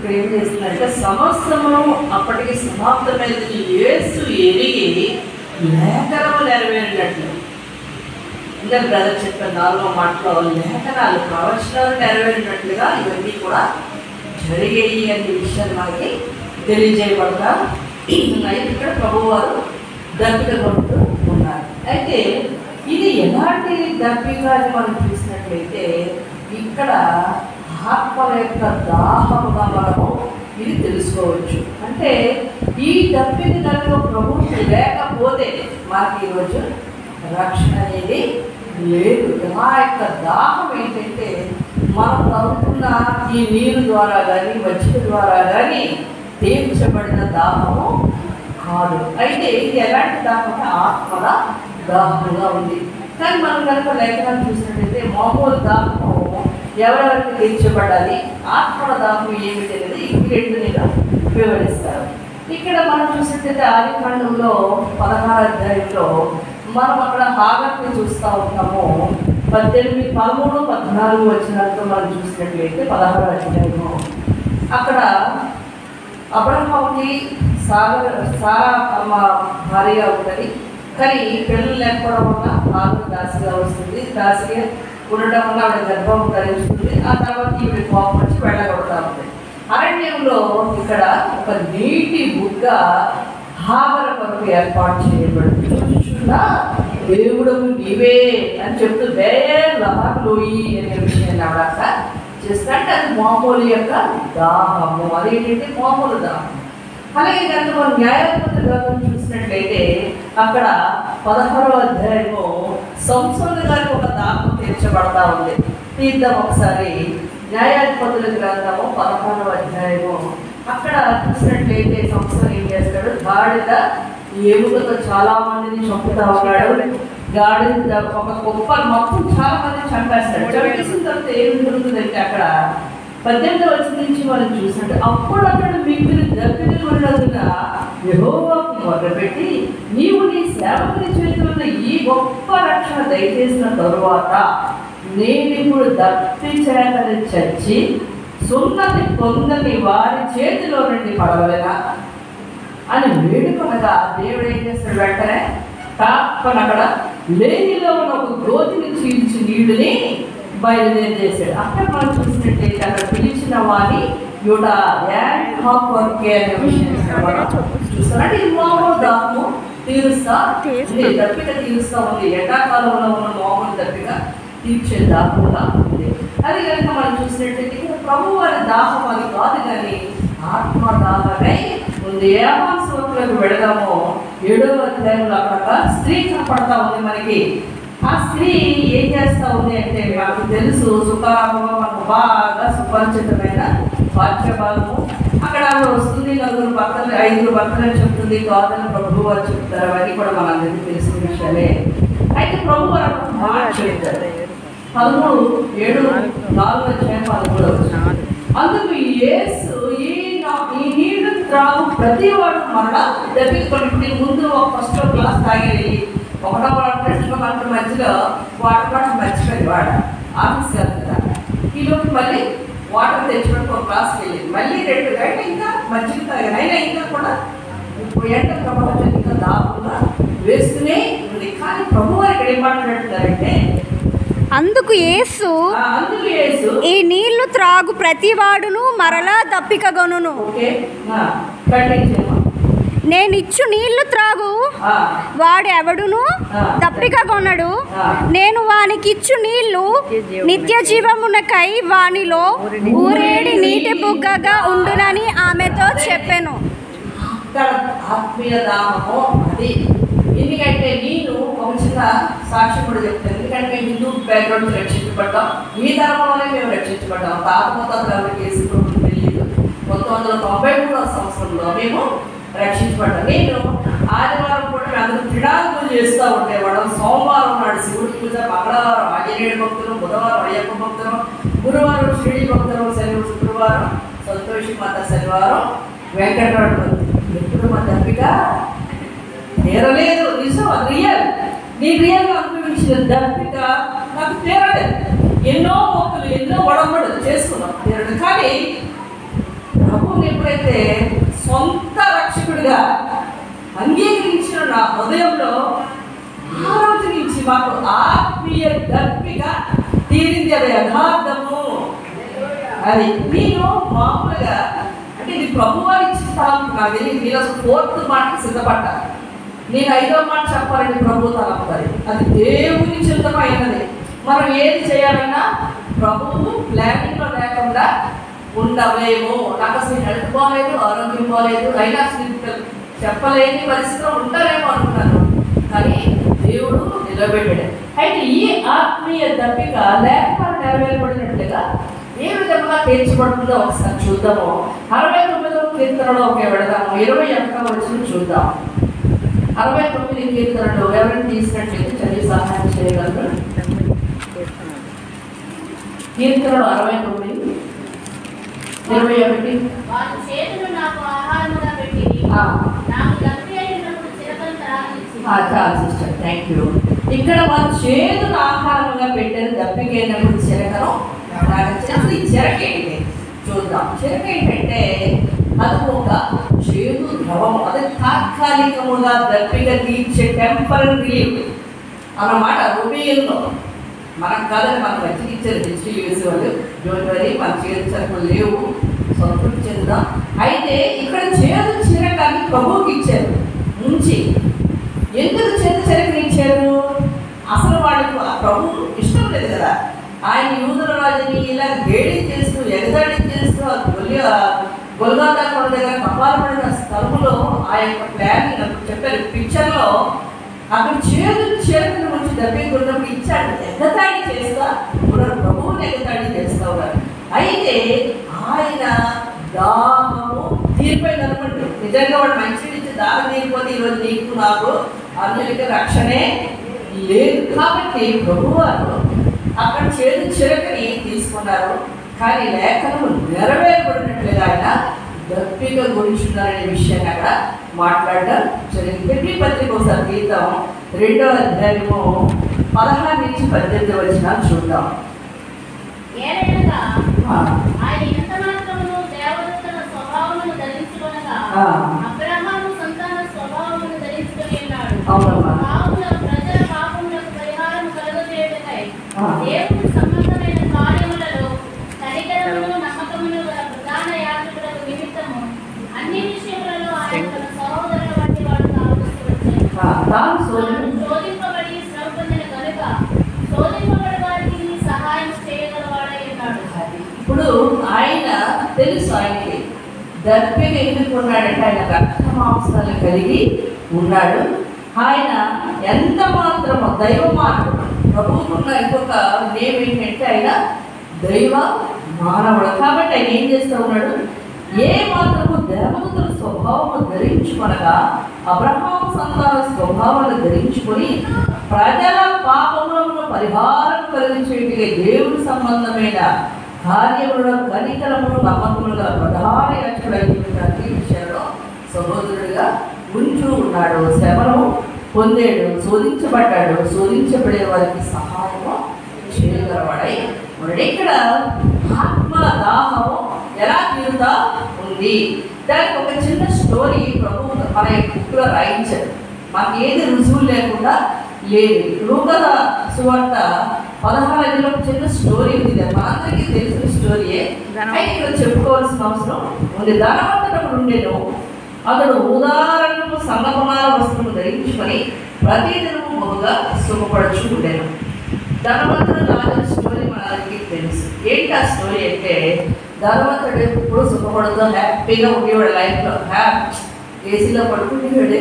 ఇక్కడ ఏం చేస్తుందంటే సమస్తము అప్పటికి సమాప్తమైనది యేసు ఎరిగి లేఖనము నెరవేరినట్లు. ఇంకా బ్రదర్ చెప్పిన 4వ మాటలో లేఖనాలు ప్రవచనాలు నెరవేరినట్లుగా ఇవన్నీ కూడా జరిగాయి అనే విషయాన్ని మనకి తెలియజేయబడతా. అయితే ఇక్కడ ప్రభువారు దప్పిక కొడుతూ ఉన్నారు. అయితే ఇది ఎలాంటి దప్పిక అని మనం చూసినట్లయితే ఇక్కడ ఆత్మల యొక్క దాహముగా మనము ఇది తెలుసుకోవచ్చు. అంటే ఈ దప్పిక దానిలో ప్రభుత్వం లేకపోతే మనకి ఈరోజు రక్షణ అనేది లేదు. ఆ యొక్క దాహం ఏంటంటే మనం తాగుతున్న ఈ నీరు ద్వారా కానీ మజ్జిగ ద్వారా కానీ తీర్చబడిన దాహము కాదు. అయితే ఇది ఎలాంటి దాహం? ఆత్మల దాహముగా ఉంది. కానీ మనం కనుక లేఖనాలు చూసినట్లయితే మామూలు దాహము ఎవరెవరికి తీర్చబడాలి, ఆత్మల దాహం ఏమిటి అనేది ఈ 2 నేను వివరిస్తారు. ఇక్కడ మనం చూసినట్లయితే ఆదికాండంలో 16వ అధ్యాయంలో మనం అక్కడ హాగర్ని చూస్తూ ఉంటాము. 18, 13, 14 వచనాలతో మనం చూసినట్లయితే 16వ అధ్యాయము అక్కడ అబ్రహాముకి సారా భార్యగా ఉంటుంది. కానీ పిల్లలు లేకపోవడం వల్ల హాగరు దాసిగా వస్తుంది. దాసిగా ఉండడం వల్ల ఆవిడ గర్భం ధరిస్తుంది. ఆ తర్వాత ఈవిడ కోపం వచ్చి వెళ్ళగొడతా ఉంది. అరణ్యంలో ఇక్కడ ఒక నీటి బుగ్గ హాగరు కొరకు ఏర్పాటు చేయబడింది. చూచుచున్నా దేవుడము నీవే అని చెప్తూ లహర్లోయి అనే విషయాన్ని ఆవిడ చేస్తుంటే అది మామూలు యొక్క దాహము. అదేంటంటే మామూలు దాహం. అలాగే కనుక మనం న్యాయాధిపతుల గ్రంథం చూసినట్లయితే అక్కడ 16వ అధ్యాయము సంసోను గారికి ఒక దాహం తీర్చబడతా ఉంది. తీద్దాం ఒకసారి. న్యాయాధిపతుల గ్రంథము 16వ అధ్యాయము అక్కడ చూసినట్లయితే సంసోను ఏం చేస్తాడు? గాడిద ఎముకతో చాలా మందిని చంపుతా ఉన్నాడు. గాడిద ఒక గొప్ప మొత్తం చాలా మందిని చంపేస్తాడు. చంపేసిన తర్వాత ఏం జరుగుతుందంటే అక్కడ 18వ వచనం నుంచి మనం చూసినట్టు అప్పుడు అతడు మిమ్మల్ని దప్పిక కొన్నదున యెహోవాకు మొర్రపెట్టి నీవు నీ సేవకుని చేతుల్లో ఈ గొప్ప రక్షణ దయచేసిన తరువాత నేను ఇప్పుడు దప్పి చేతని చచ్చి సున్నతి పొందని వారి చేతిలో నుండి పడవలేనా అని వేడుకొనగా దేవుడు ఏం చేస్తాడు? వెంటనే తాపన అక్కడ లేనిలో ఉన్న ఒక గోతిని చీల్చి నీళ్ళని బయలుదేరి చేశాడు. అక్కడ మనం చూసినట్లయితే అక్కడ పిలిచిన వారి యుడా అనే విషయం చూస్తారంటే ఈ మామూలు దాహము తీరుస్తా దప్పిక తీరుస్తా ఉంది. ఎండాకాలంలో ఉన్న మామూలు దప్పిక తీర్చే దాహముగా ఉంది. అది కనుక మనం చూసినట్లయితే ఇక్కడ ప్రభు వారి దాహం అది కాదు, కానీ ఆత్మదాహమే ఉంది. యోహాను సువార్తలోకి వెళదాము. 7వ అధ్యాయంలో అక్కడ స్త్రీ కనపడతా ఉంది మనకి. ఆ స్త్రీ ఏం చేస్తూ ఉంది అంటే మనకు తెలుసు, సుఖారామంలో మనకు బాగా సుపరిచితమైన వాక్య భాగము. అక్కడ వస్తుంది, 5 భర్తలు చెప్తుంది, కాదని ప్రభువు వారు చెప్తారు. అవన్నీ కూడా మనందరికీ తెలిసిన విషయాలే. అయితే ప్రభు వారు మాట చెప్తారు. 13:7-4 అందుకు యేసు ఈ నీళ్లు త్రాగు ప్రతి వాడు మరలా దప్పికొని ముందు ఒక ఫస్ట్ క్లాస్ తాగేది 1వ టెస్ట్లో మనకు మధ్యలో వాటర్ బాటిల్ మర్చిపోయింది. వాడ ఆఫీస్ వెళ్తుందా ఈలోపు మళ్ళీ వాటర్ తెచ్చుకొని ఒక క్లాస్కి వెళ్ళింది. మళ్ళీ 2 గంటలు ఇంకా మజ్జిగ తాగాను. అయినా ఇంకా కూడా ఎండ ప్రభావం ఇంకా దాపుగా వేస్తూనే ఉంది. కానీ ప్రభు వారు ఇక్కడ ఏం మాట్లాడుతున్నారంటే అందుకు యేసు ఈ నీళ్లు త్రాగు ప్రతివాడును మరలా దప్పికగొనును. నేనిచ్చు నీళ్లు త్రాగు వాడు ఎవడును దప్పికగొనడు. నేను వానికిచ్చు నీళ్లు నిత్య జీవమునకై వానిలో ఊరేడి నీటి బుగ్గగా ఉండునని ఆమెతో చెప్పెను. ఎందుకంటే నేను ఒక చిన్న సాక్ష్యం కూడా చెప్తాను. ఎందుకంటే హిందూ బ్యాక్గ్రౌండ్ రక్షించబడ్డాం. ఈ ధర్మంలోనే మేము రక్షించబడ్డాం. తాతముత్తాతలు కేసుకుంటూ తెలియదు. 1993వ సంవత్సరంలో మేము రక్షించబడ్డాం. నేను ఆదివారం పూట అందరూ క్రీడాకులు చేస్తూ ఉండేవాళ్ళం. సోమవారం నాడు శివుడి పూజ, మంగళవారం ఆంజనేయుడి భక్తులు, బుధవారం అయ్యప్ప భక్తులు, గురువారం శ్రీడి భక్తులు, శుక్రవారం సంతోషి మాత, శనివారం వెంకటరాడు భక్తులు. ఎప్పుడు మా దప్పిక తీరలేదు. నిజం, రియల్. నీ రియల్గా అనుభవించిన దప్పిక నాకు తీరలేదు. ఎన్నో మొక్కలు, ఎన్నో ఒడంబడులు చేసుకున్నాం, తీరలేదు. కానీ ప్రభు ఎప్పుడైతే సొంత రక్షకుడిగా అంగీకరించిన నా హృదయంలో ఆ రోజు నుంచి మాకు ఆత్మీయ దప్పిక తీరింది. అది యథార్థము. అది నేను మామూలుగా అంటే ఇది ప్రభువారు ఇచ్చిన తలంపు. నాకు తెలియదు, నేను అసలు 4th మాటకి సిద్ధపడ్డా. నేను 5వ మాట చెప్పాలండి ప్రభు తలంపు. అది దేవుని చిత్తమైనది. మనం ఏది చేయాలన్నా ప్రభువు ప్లానింగ్లో లేకుండా ఉండలేము. నాకు అసలు హెల్త్ బాగాలేదు, ఆరోగ్యం బాగాలేదు, అయినా అసలు చెప్పలేని పరిస్థితిలో ఉంటారేమో అనుకున్నాను. కానీ దేవుడు నిలబెట్టాడు. అయితే ఈ ఆత్మీయ దప్పిక లేఖనాలు నెరవేర్పడినట్లుగా ఏ విధంగా తీర్చబడుతుందో ఒకసారి చూద్దాము. 69వ కీర్తనలో వెళదాము. 21వ వచనం చూద్దాం. 69 కీర్తనలో ఎవరిని తీసినట్లయితే చదివి సహాయం చేయగలరు. కీర్తనలు 69, 21. Thank you. ఇక్కడ వాళ్ళు చేతును ఆహారంగా పెట్టారు, దప్పికైనప్పుడు చిరకను. అసలు ఈ చిరక ఏంటి చూద్దాం. చిరక ఏంటంటే అది ఒక చేదు ద్రవం. అది తాత్కాలికముగా దప్పిక తీర్చే టెంపరీ రిలీఫ్ అన్నమాట. రూపాయల్లో మనకు కాదని మనకు మంచిగా ఇచ్చారు HDUC వాళ్ళు. డోంట్ వరీ, మన చేదు చిరకలు లేవు, సంతృప్తి చెందుదాం. అయితే ఇక్కడ చేదు చిరకాన్ని ప్రభువుకి ఇచ్చారు ఉంచి. ఎందుకు చేదు చిరకని ఇచ్చారు? అసలు వాళ్ళకు ఆ ప్రభు ఇష్టం లేదు కదా. ఆయన యూదుల రాజుని ఇలా గేడి చేస్తూ ఎగదాడి చేస్తూ గొల్గొతా కొండ దగ్గర కపాలపడిన స్థలంలో ఆ యొక్క ప్లానింగ్ అప్పుడు చెప్పారు పిక్చర్లో. అక్కడ చేదు చేతుల నుంచి దప్పికున్నప్పుడు ఇచ్చాడు. ఎగతాడి చేస్తా ఇప్పుడు ప్రభువుని ఎగతాడి చేస్తా ఉన్నారు. అయితే ఆయన దాహము తీరిపోయింది అనుకోండి. నిజంగా వాడు మంచిది ఇచ్చి దాహం తీరిపోతే ఈరోజు నీకు నాకు అన్యులకి రక్షణే లేదు. కాబట్టి ప్రభువారు అక్కడ చేదు చిరకని తీసుకున్నారు. కానీ లేఖనము నెరవేరబడినట్లుగా ఆయన దప్పిక గురించున్నారనే విషయాన్ని అక్కడ మాట్లాడడం జరిగింది. హెబ్రీ పత్రిక ఒకసారి గీతం 2వ అధ్యాయము 16 నుంచి 18 వచనాలు చూద్దాం. దేవుని సంబంధమైన కార్యములలో కనికరమును నమ్మకమును గల ప్రధాన యాజకులకు నిమిత్తము అన్ని విషయములలో ఆయన తన సహోదరుల వంటి వాడు శోధింపబడి శ్రమ పొందిన కనుక శోధింపబడి వారికి సహాయం చేయగలవాడై ఉన్నాడు. ఇప్పుడు ఆయన తెలుసు, ఆయనకి దప్పిక ఎందుకు ఉన్నాడంటే ఆయన రక్త మాంసాలు కలిగి ఉన్నాడు. ఆయన ఎంత మాత్రమో దైవ మార్పుడు. ప్రభువుకున్న ఇంకొక నేమ్ ఏంటంటే ఆయన దైవ మానవుడు. కాబట్టి ఆయన ఏం చేస్తూ ఉన్నాడు? ఏ మాత్రము దేవదూతల స్వభావము ధరించుకొనగా అబ్రహాము సంతాన స్వభావాన్ని ధరించుకొని ప్రజల పాపములను పరిహారం కలిగించేటిగా దేవుని సంబంధమైన కార్యములను కనికరమును నమ్మకములు గల ప్రధాన యాజకుడైనటువంటి విషయంలో సహోదరుడిగా ఉంటూ ఉన్నాడు. శ్రమను పొందాడు, శోధించబడ్డాడు, శోధించబడే వారికి సహాయము చేయగలవాడై ఉన్నాడు. ఇక్కడ ఆత్మ దాహము ఎలా తీరుతా ఉంది? దానికి ఒక చిన్న స్టోరీ ప్రభు మన బుక్లో రాయించాడు. మాకు ఏది రుజువులు లేకుండా లేదు. లూకా సువార్త 16 ఒక చిన్న స్టోరీ ఉంది. మనందరికీ తెలిసిన స్టోరీయే, అయితే ఇక్కడ చెప్పుకోవాల్సిన అవసరం ఉంది. ధనవంతుడు ఒకడు ఉండేను. అతడు ఉదాహరణకు సంగమనార వస్త్రము ధరించుకొని ప్రతిదినము బహుగా సుఖపడుచు ఉండేను. ధనవంతుడు రాజు స్టోరీ మనందరికీ తెలుసు. ఏంటి ఆ స్టోరీ అంటే, ధనవంతుడు ఎప్పుడు సుఖపడుతూ హ్యాపీగా ఉండేవాడు. లైఫ్లో ఏసీలో పడుకుంటేవాడు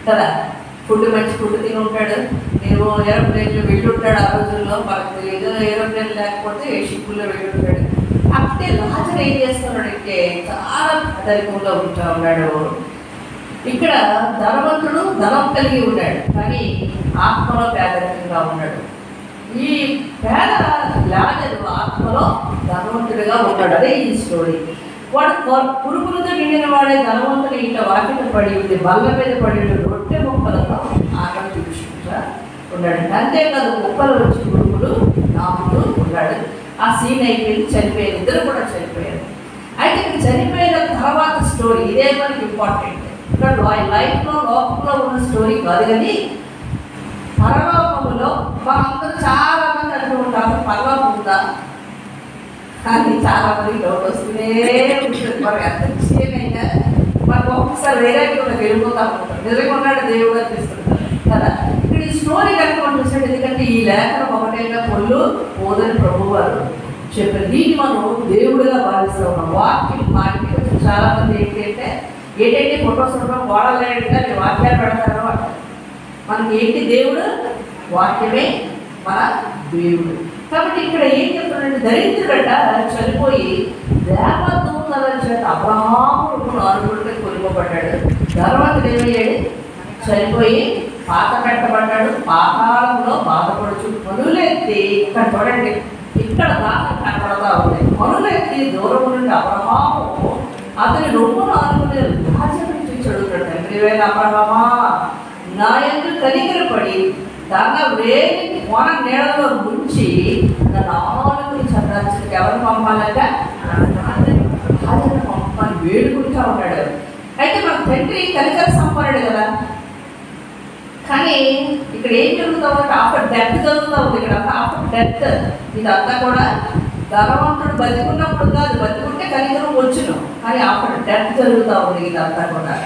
కదా, ఫుడ్ మంచి ఫుడ్ తిని ఉంటాడు. నేను ఏరోప్లేన్లో వెళ్ళి ఉంటాడు. ఆ రోజుల్లో మనకు తెలియదు, ఏరోప్లేన్ లేకపోతే షిప్పుల్లో వెళ్ళి ఉంటాడు. అప్పుడే రాజు ఏం చేస్తున్నాడంటే చాలా పేదరికంలో ఉంటా ఉన్నాడు. ఇక్కడ ధనవంతుడు ధనం కలిగి ఉన్నాడు, కానీ ఆత్మలో పేదరికంగా ఉన్నాడు. ఈ పేద లాజరు ఆత్మలో ధనవంతుడిగా ఉన్నాడు. అదే ఈ స్టోరీ. వాడు పురుగులతో నిండిన వాడే ధనవంతుడు ఇంట్లో వాకిట పడి ఉంది, బల్ల మీద పడి రొట్టె ముక్కలతో ఆకలి తీర్చుకుంటా ఉన్నాడు. అంతేకాదు ముక్కలు వచ్చి పురుగులు నాకుతూ ఉన్నాడు. ఆ సీన్ అయిపోయింది, చనిపోయారు. ఇద్దరు కూడా చనిపోయారు. అయితే ఇక్కడ చనిపోయిన తర్వాత స్టోరీ, ఇదే మనకి ఇంపార్టెంట్. ఇక్కడ లైఫ్లో లోకంలో ఉన్న స్టోరీ కాదు, కానీ పరలోకములో మనందరూ చాలా మంది అంటూ ఉంటారు పరలోకం ఉందా కానీ చాలా మంది డౌట్ వస్తూనే ఉంటుంది. మరి ఎంత నిశ్చయమైనా మనకు ఒక్కొక్కసారి వేరే వెళ్ళిపోతా ఉంటాం, నిజంగా ఉన్నాడు దేవుడు అనిపిస్తుంటారు కదా. ఇక్కడ ఈ స్టోరీ కనుక మనం చూసాడు, ఎందుకంటే ఈ లేఖనం ఒకటైనా పొల్లు పోదని ప్రభు వారు చెప్పారు. దీన్ని మనం దేవుడిగా భావిస్తూ ఉన్నాం. వాక్యం మాకి చాలా మంది ఏంటంటే ఫొటోస్ ఉండడం గోడలు లేకుండా నేను వాక్యాలు పెడతాను అంటారు. మనకి ఏంటి దేవుడు? వాక్యమే మన దేవుడు. కాబట్టి ఇక్కడ ఏం చెప్తున్నాడంటే, దరిద్రుడట చనిపోయి దేవదూతల చేత అబ్రహాము అనుకుంటే కొనుకోబడ్డాడు. తర్వాత ఏమయ్యాడు? చనిపోయి పాత పెట్టబడ్డాడు. పాతాళంలో బాధపడుచు పనులెత్తి, ఇక్కడ చూడండి, ఇక్కడ దాకా కనపడతా ఉంది. పనులెత్తి దూరం నుండి అబ్రహాము అతని రొమ్మును ఆనుకునే రాజ్యం చదువుతాడు. తండ్రివేళ అబ్రహామా, నా యందు కనికరపడి దాని వేడి మన నీళ్ళలో ముంచి నాలుగు చంద్రానికి ఎవరు పంపాలంట? పంపాలని వేడుకుంటా ఉన్నాడు. అయితే మన తండ్రి కనికర సంపన్నుడు కదా. కానీ ఇక్కడ ఏం జరుగుతూ ఉంది? ఆఫ్టర్ డెత్ జరుగుతూ ఉంది. ఇక్కడ ఆఫ్టర్ డెత్ ఇదంతా కూడా ధనవంతుడు బతికున్నప్పుడు కాదు, బతికుంటే కనికరం వచ్చును, కానీ ఆఫ్టర్ డెత్ జరుగుతూ ఉంది ఇదంతా కూడా.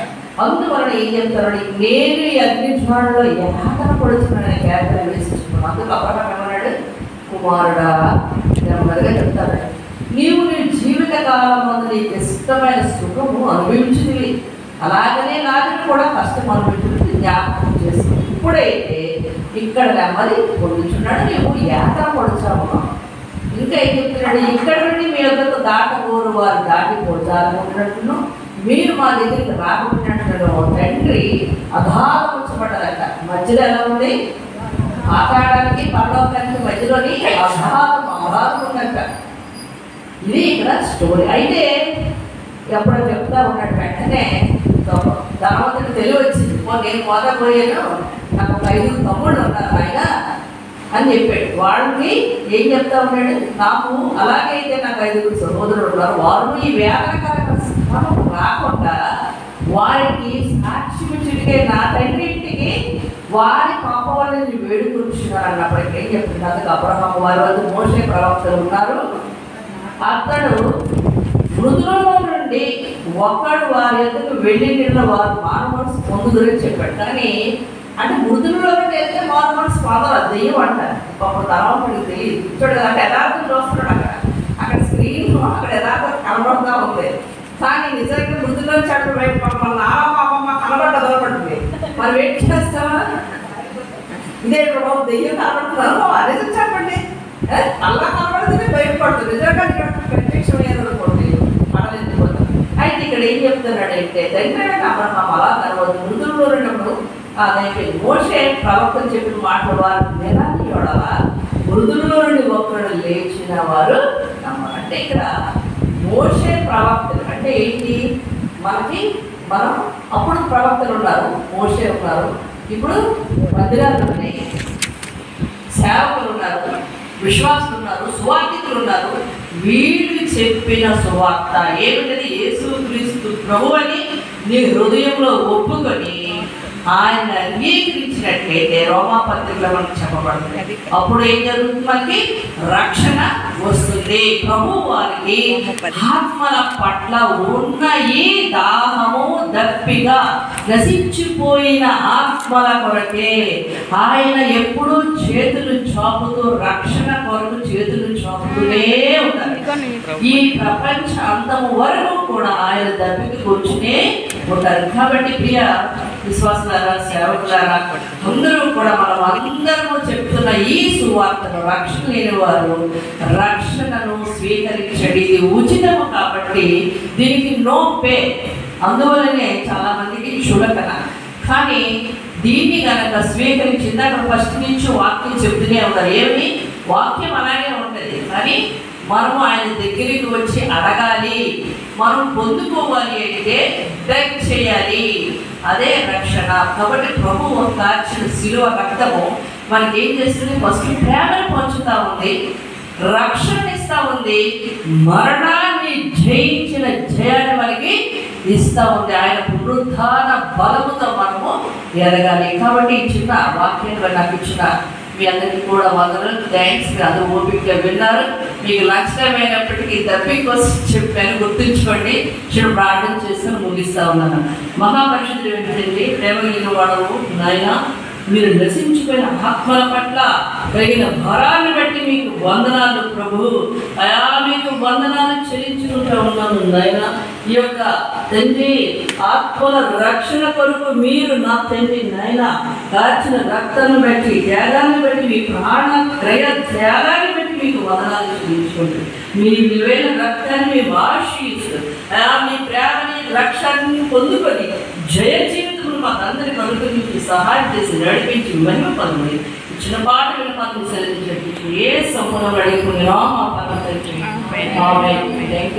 అందువలన ఏం చెప్తారు? నేను ఈ అగ్నిజ్వాలలో యాతన పడుతున్నానని కేకలు వేసుకున్నాను. అందుకు అబ్రహాం ఏమన్నాడు? కుమారుడా, నెమ్మదిగా చెప్తాడు, నీవు నీ జీవిత కాలం నీకు ఇష్టమైన సుఖము అనుభవించింది, అలాగనే నాకు కూడా కష్టం అనుభవించింది జ్ఞాపకం చేస్తుంది. ఇప్పుడైతే ఇక్కడ నెమ్మది పొందుచున్నాడు, నీవు యాతన పడుచావు. ఇంకా ఏం చెప్తున్నాడు? ఇక్కడ నుండి మీ యొక్కకు దాటబోరు వారు దాటిపోతారనుకున్నట్టును మీరు మా దగ్గరికి రాకుంటున్నట్లు తండ్రి అగాధం ఉంచబడ్డదట. మధ్యలో ఎలా ఉంది? మాట్లాడడానికి పరలోకానికి మధ్యలోని అగాధం ఉందంట. ఇది ఇక్కడ స్టోరీ. అయితే ఎప్పుడో చెప్తా ఉన్నట్టు వెంటనే ధనవంతుడికి తెలివి వచ్చింది. నేను పోతాను, నాకు ఒక 5 తమ్ముళ్ళు ఉన్నారు ఆయన అని చెప్పాడు. వాళ్ళకి ఏం చెప్తా ఉన్నాడు? నాకు అలాగైతే నాకు 5 సహోదరులు ఉన్నారు, వారు ఈ వేదనకరక స్థానం రాకుండా వారికి సాక్షిమిచ్చుడికే నా తండ్రి ఇంటికి వారి పాప వాళ్ళని వేడుకొచ్చున్నారు అన్నప్పటికీ ఏం చెప్తుంది? అందుకు అబ్రహాము వారి వద్ద మోషే ప్రవక్తలు ఉన్నారు, అతడు మృదులలో నుండి ఒక్కడు వారి యొక్కకు వెళ్ళి నీళ్ళ వారు మానవసు పొందుదని చెప్పాడు. కానీ అంటే మృదులలో నుండి వెళ్తే మానవసు పొందరు, దెయ్యం అంటారు. పాప తర్వాత తెలియదు. చూడదు అంటే యథార్థం చూస్తున్నాడు. అక్కడ స్క్రీన్ అక్కడ యథార్థం కనబడుతూ ఉంది, కానీ నిజంగా మృదులో చెట్టు బయట మన నాన్న పాపమ్మ కనబడ్డ దొరకబడుతుంది. మరి వెయిట్ చేస్తావా? ఇదే బాబు దెయ్యం కనబడుతున్నాను అదే చెప్పండి. అలా కనబడితేనే బయటపడుతుంది. నిజంగా ఇక్కడ ప్రత్యక్షమయ్యేదనుకోండి పడలేకపోతాం. అయితే ఇక్కడ ఏం చెప్తున్నాడంటే, తండ్రి అబ్రహాం అలా తర్వాత మృదుల్లో ఉన్నప్పుడు అదైపోయింది. మోషే ప్రవక్తలు చెప్పిన మాటలు వారు నిరాన్ని చూడాల, మృదుల్లో నుండి ఒకరు లేచిన వారు నమ్మారు. అంటే ఇక్కడ మోషే ప్రవక్తలు అంటే ఏంటి? మనం అప్పుడు ప్రవక్తలు ఉన్నారు, మోషే ఉన్నారు, ఇప్పుడు మందిరాలు ఉన్నాయి, సేవకులు ఉన్నారు, విశ్వాసులు ఉన్నారు, సువార్తికులు ఉన్నారు. వీళ్ళు చెప్పిన సువార్త ఏమిటది? యేసుక్రీస్తు ప్రభువని నీ హృదయంలో ఒప్పుకొని ఆయన అంగీకరించినట్లయితే రోమాపత్రికలో మనకు చెప్పబడుతుంది. అప్పుడు ఏం జరుగుతుంది? మనకి రక్షణ వస్తుంది. ప్రభు వారికి ఆత్మల పట్ల ఉన్న ఈ దాహము దప్పిగా నశించిపోయిన ఆత్మల కొరకే ఆయన ఎప్పుడూ చేతులు చాపుతూ రక్షణ కొరకు చేతులు చాపుతూనే ఉంటారు. ఈ ప్రపంచ అంతము వరకు కూడా ఆయన దప్పికి కూర్చునే ఉంటారు. కాబట్టి ప్రియ విశ్వాసులారా, సేవకులారా, అందరూ కూడా మనం అందరము చెప్తున్న ఈ సువార్తను రక్షణ లేని వారు రక్షణను స్వీకరించండి. ఇది ఉచితము కాబట్టి దీనికి నో పే. అందువల్లనే చాలా మందికి చులకన. కానీ దీన్ని కనుక స్వీకరించింది అక్కడ ఫస్ట్ నుంచి వాక్యం చెప్తూనే ఉంటారు. ఏమి వాక్యం అలాగే ఉంటుంది, కానీ మనము ఆయన దగ్గరికి వచ్చి అడగాలి, మనం పొందుకోవాలి అంటే బెగ్ చేయాలి. అదే రక్షణ. కాబట్టి ప్రభువు కార్చిన శిలువ రక్తము మనకి ఏం చేస్తుంది? ఫస్ట్ ప్రేమను పంచుతూ ఉంది, రక్షణ ఇస్తూ ఉంది, మరణాన్ని జయించిన జయాన్ని మనకి ఇస్తూ ఉంది. ఆయన పునరుద్ధాన బలముతో మనము ఎదగాలి. కాబట్టి ఈ చిన్న వాక్యాన్ని నాకు ఇచ్చిన మీ అందరికీ కూడా వందనాలు, థ్యాంక్స్. మీరు అందరూ ఓపికగా విన్నారు. మీకు లంచ్ టైం అయినప్పటికీ డబ్బింగ్ కోసం చెప్పాను, గుర్తుంచుకోండి. చిన్న ప్రార్థన చేసుకొని ముగిస్తా ఉన్నాను. మహాపరిషత్తులు ఏంటండి, ప్రేమ కలిగిన వాడవు నాయన, మీరు నశించిపోయిన ఆత్మల పట్ల కలిగిన భారాన్ని బట్టి మీకు వందనాలు ప్రభు. అయా మీకు వందనాలు చెల్లించుకుంటూ ఉన్నాను నాయన. ఈ యొక్క తండ్రి ఆత్మల రక్షణ కొరకు మీరు నా తండ్రి నాయన కాచిన రక్తాన్ని బట్టి, త్యాగాన్ని బట్టి, మీ ప్రాణ క్రయ త్యాగాన్ని బట్టి మీకు వందనాలు చెల్లించుకుంటారు. మీ విలువైన రక్తాన్ని మేము ఆశిస్తూ అయా మీ ప్రేమని రక్షణని పొందుకొని జయ జీవితంలో మాకు అందరి కలుగురించి సహాయం చేసి నడిపించి మహిమ పొందండి. ఇచ్చిన పాట వినపాలను సెలవు ఏ సంపూర్ణ అడుగుకుని రామ